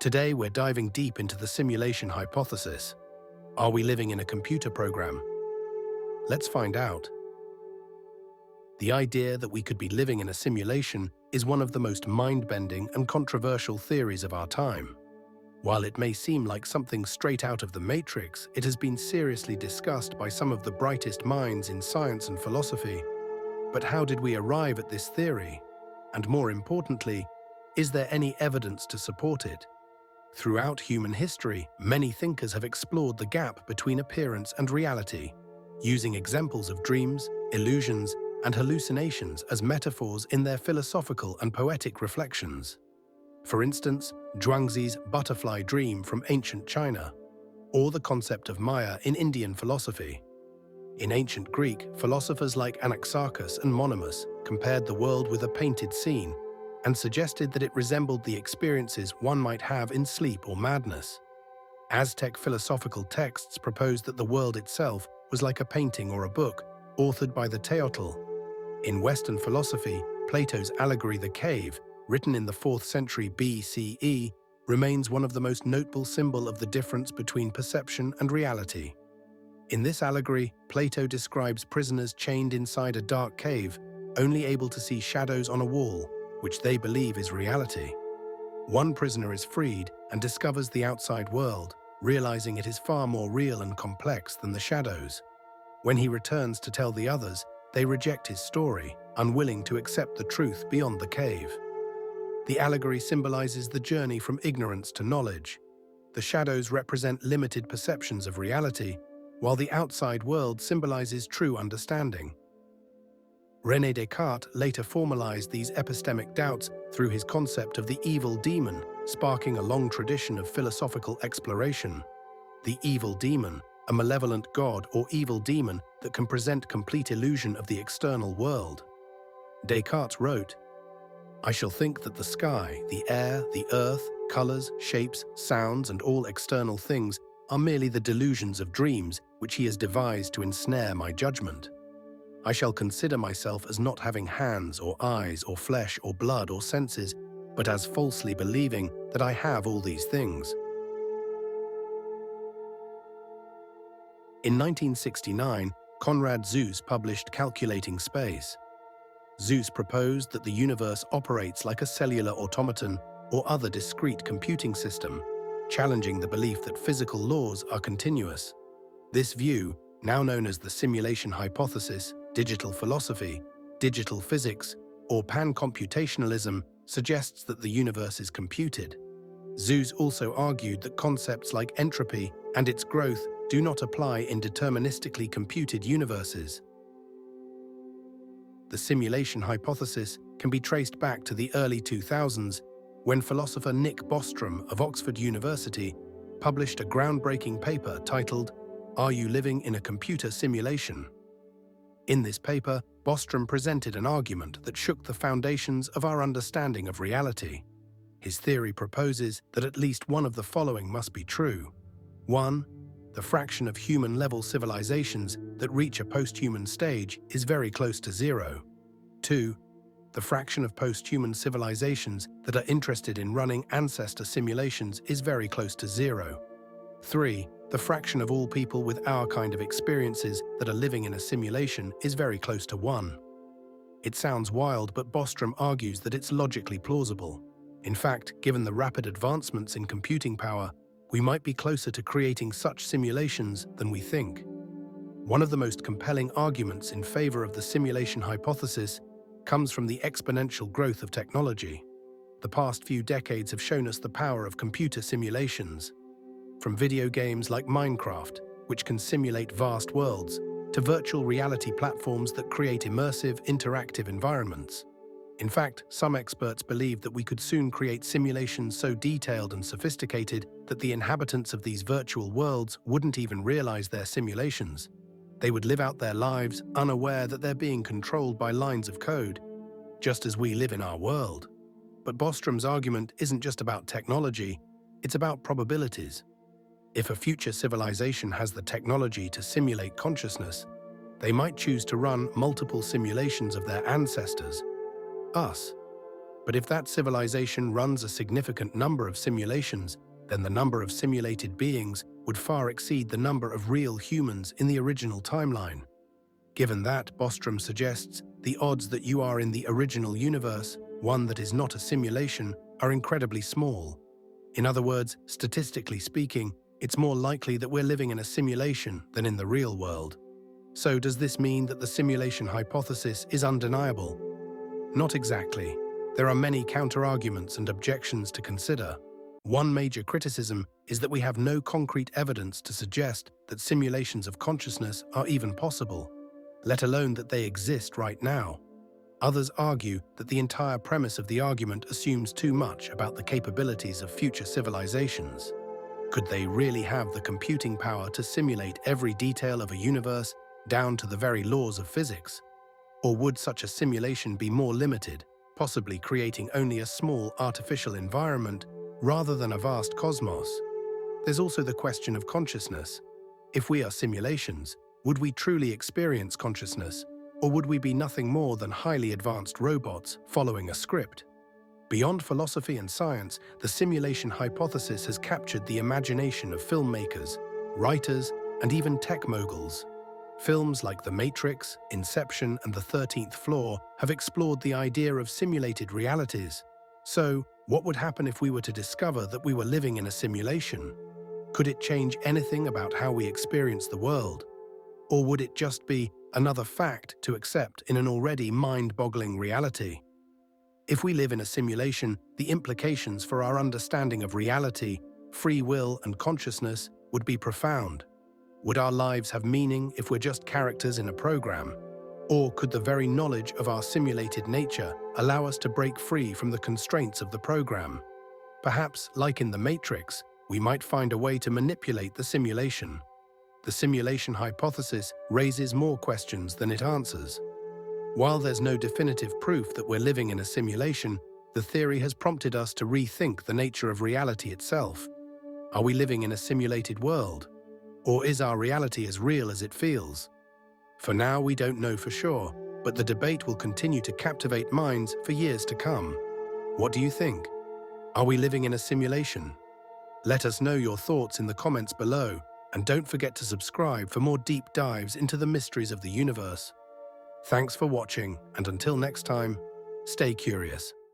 Today, we're diving deep into the simulation hypothesis. Are we living in a computer program? Let's find out. The idea that we could be living in a simulation is one of the most mind-bending and controversial theories of our time. While it may seem like something straight out of the Matrix, it has been seriously discussed by some of the brightest minds in science and philosophy. But how did we arrive at this theory? And more importantly, is there any evidence to support it? Throughout human history, many thinkers have explored the gap between appearance and reality, using examples of dreams, illusions, and hallucinations as metaphors in their philosophical and poetic reflections. For instance, Zhuangzi's butterfly dream from ancient China, or the concept of Maya in Indian philosophy. In ancient Greek, philosophers like Anaxarchus and Monimus compared the world with a painted scene and suggested that it resembled the experiences one might have in sleep or madness. Aztec philosophical texts proposed that the world itself was like a painting or a book, authored by the Teotl. In Western philosophy, Plato's Allegory, the Cave, written in the 4th century BCE, remains one of the most notable symbols of the difference between perception and reality. In this allegory, Plato describes prisoners chained inside a dark cave, only able to see shadows on a wall, which they believe is reality. One prisoner is freed and discovers the outside world, realizing it is far more real and complex than the shadows. When he returns to tell the others, they reject his story, unwilling to accept the truth beyond the cave. The allegory symbolizes the journey from ignorance to knowledge. The shadows represent limited perceptions of reality, while the outside world symbolizes true understanding. René Descartes later formalized these epistemic doubts through his concept of the evil demon, sparking a long tradition of philosophical exploration. The evil demon, a malevolent god or evil demon that can present complete illusion of the external world. Descartes wrote, "I shall think that the sky, the air, the earth, colors, shapes, sounds, and all external things are merely the delusions of dreams which he has devised to ensnare my judgment. I shall consider myself as not having hands or eyes or flesh or blood or senses, but as falsely believing that I have all these things." In 1969, Konrad Zuse published Calculating Space. Zuse proposed that the universe operates like a cellular automaton or other discrete computing system, challenging the belief that physical laws are continuous. This view, now known as the simulation hypothesis, digital philosophy, digital physics, or pan-computationalism, suggests that the universe is computed. Zuse also argued that concepts like entropy and its growth do not apply in deterministically computed universes. The simulation hypothesis can be traced back to the early 2000s, when philosopher Nick Bostrom of Oxford University published a groundbreaking paper titled, "Are You Living in a Computer Simulation?" In this paper, Bostrom presented an argument that shook the foundations of our understanding of reality. His theory proposes that at least one of the following must be true. 1. The fraction of human-level civilizations that reach a post-human stage is very close to 0. 2. The fraction of post-human civilizations that are interested in running ancestor simulations is very close to 0. 3. The fraction of all people with our kind of experiences that are living in a simulation is very close to 1. It sounds wild, but Bostrom argues that it's logically plausible. In fact, given the rapid advancements in computing power, we might be closer to creating such simulations than we think. One of the most compelling arguments in favor of the simulation hypothesis comes from the exponential growth of technology. The past few decades have shown us the power of computer simulations. From video games like Minecraft, which can simulate vast worlds, to virtual reality platforms that create immersive, interactive environments. In fact, some experts believe that we could soon create simulations so detailed and sophisticated that the inhabitants of these virtual worlds wouldn't even realize they're simulations. They would live out their lives unaware that they're being controlled by lines of code, just as we live in our world. But Bostrom's argument isn't just about technology, it's about probabilities. If a future civilization has the technology to simulate consciousness, they might choose to run multiple simulations of their ancestors, us. But if that civilization runs a significant number of simulations, then the number of simulated beings would far exceed the number of real humans in the original timeline. Given that, Bostrom suggests, the odds that you are in the original universe, one that is not a simulation, are incredibly small. In other words, statistically speaking, it's more likely that we're living in a simulation than in the real world. So does this mean that the simulation hypothesis is undeniable? Not exactly. There are many counter-arguments and objections to consider. One major criticism is that we have no concrete evidence to suggest that simulations of consciousness are even possible, let alone that they exist right now. Others argue that the entire premise of the argument assumes too much about the capabilities of future civilizations. Could they really have the computing power to simulate every detail of a universe down to the very laws of physics? Or would such a simulation be more limited, possibly creating only a small artificial environment rather than a vast cosmos? There's also the question of consciousness. If we are simulations, would we truly experience consciousness, or would we be nothing more than highly advanced robots following a script? Beyond philosophy and science, the simulation hypothesis has captured the imagination of filmmakers, writers, and even tech moguls. Films like The Matrix, Inception, and The 13th Floor have explored the idea of simulated realities. So, what would happen if we were to discover that we were living in a simulation? Could it change anything about how we experience the world? Or would it just be another fact to accept in an already mind-boggling reality? If we live in a simulation, the implications for our understanding of reality, free will, and consciousness would be profound. Would our lives have meaning if we're just characters in a program? Or could the very knowledge of our simulated nature allow us to break free from the constraints of the program? Perhaps, like in The Matrix, we might find a way to manipulate the simulation. The simulation hypothesis raises more questions than it answers. While there's no definitive proof that we're living in a simulation, the theory has prompted us to rethink the nature of reality itself. Are we living in a simulated world? Or is our reality as real as it feels? For now, we don't know for sure, but the debate will continue to captivate minds for years to come. What do you think? Are we living in a simulation? Let us know your thoughts in the comments below, and don't forget to subscribe for more deep dives into the mysteries of the universe. Thanks for watching, and until next time, stay curious.